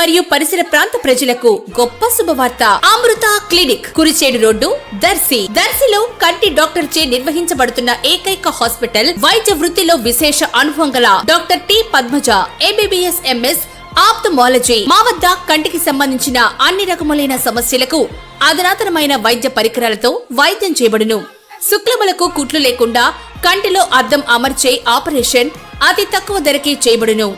మరియు పరిసర ప్రాంత ప్రజలకు గొప్ప శుభవార్త. అమృత క్లినిక్, కురిచేడు రోడ్డు, దర్శి. దర్శిలో కంటి డాక్టర్ చే నిర్వహించబడుతున్న ఏకైక హాస్పిటల్. వైద్య వృత్తిలో విశేష అనుభవం గల doctor T Padmaja, MBBS MS ophthalmology. మా వద్ద కంటికి సంబంధించిన అన్ని రకములైన సమస్యలకు అధునాతనమైన వైద్య పరికరాలతో వైద్యం చేయబడును. శుక్లములకు కుట్లు లేకుండా కంటిలో అద్దం అమర్చే ఆపరేషన్ అతి తక్కువ ధరకే చేయబడును.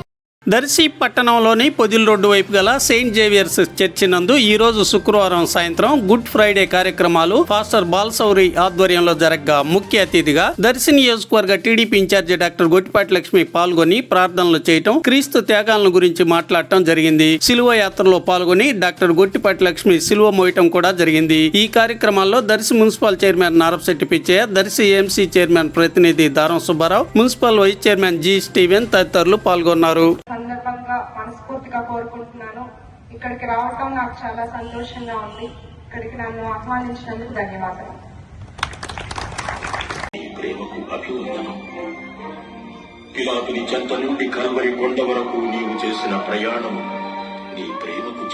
దర్శి పట్టణంలోని పొదిల్ రోడ్డు వైపు గల సెయింట్ జేవియర్స్ చర్చి నందు ఈ రోజు శుక్రవారం సాయంత్రం గుడ్ ఫ్రైడే కార్యక్రమాలు పాస్టర్ బాలసౌరి ఆధ్వర్యంలో జరగగా ముఖ్య అతిథిగా దర్శి నియోజకవర్గ TDP in charge doctor Gottipati Lakshmi పాల్గొని ప్రార్థనలు చేయటం, క్రీస్తు త్యాగాలను గురించి మాట్లాడటం జరిగింది. సిలువ యాత్రలో పాల్గొని డాక్టర్ గొట్టిపాటి లక్ష్మి సిలువ మోయటం కూడా జరిగింది. ఈ కార్యక్రమాల్లో Darshi municipal chairman Narapasetti Pitchaiah, Darshi AMC chairman ప్రతినిధి Daram Subbarao, municipal vice chairman G Steven తదితరులు పాల్గొన్నారు. సందర్భంగా మనస్ఫూర్తిగా కోరుకుంటున్నాను. ఇక్కడికి రావటం నాకు చాలా సంతోషంగా ఉంది. ఇక్కడికి నన్ను ఆహ్వానించినందుకు ధన్యవాదాలు. ప్రేమకు అభివందనం. పిలాతుని చెంత నుండి కల్వరి కొండ వరకు నీవు చేసిన ప్రయాణం నీ ప్రేమకు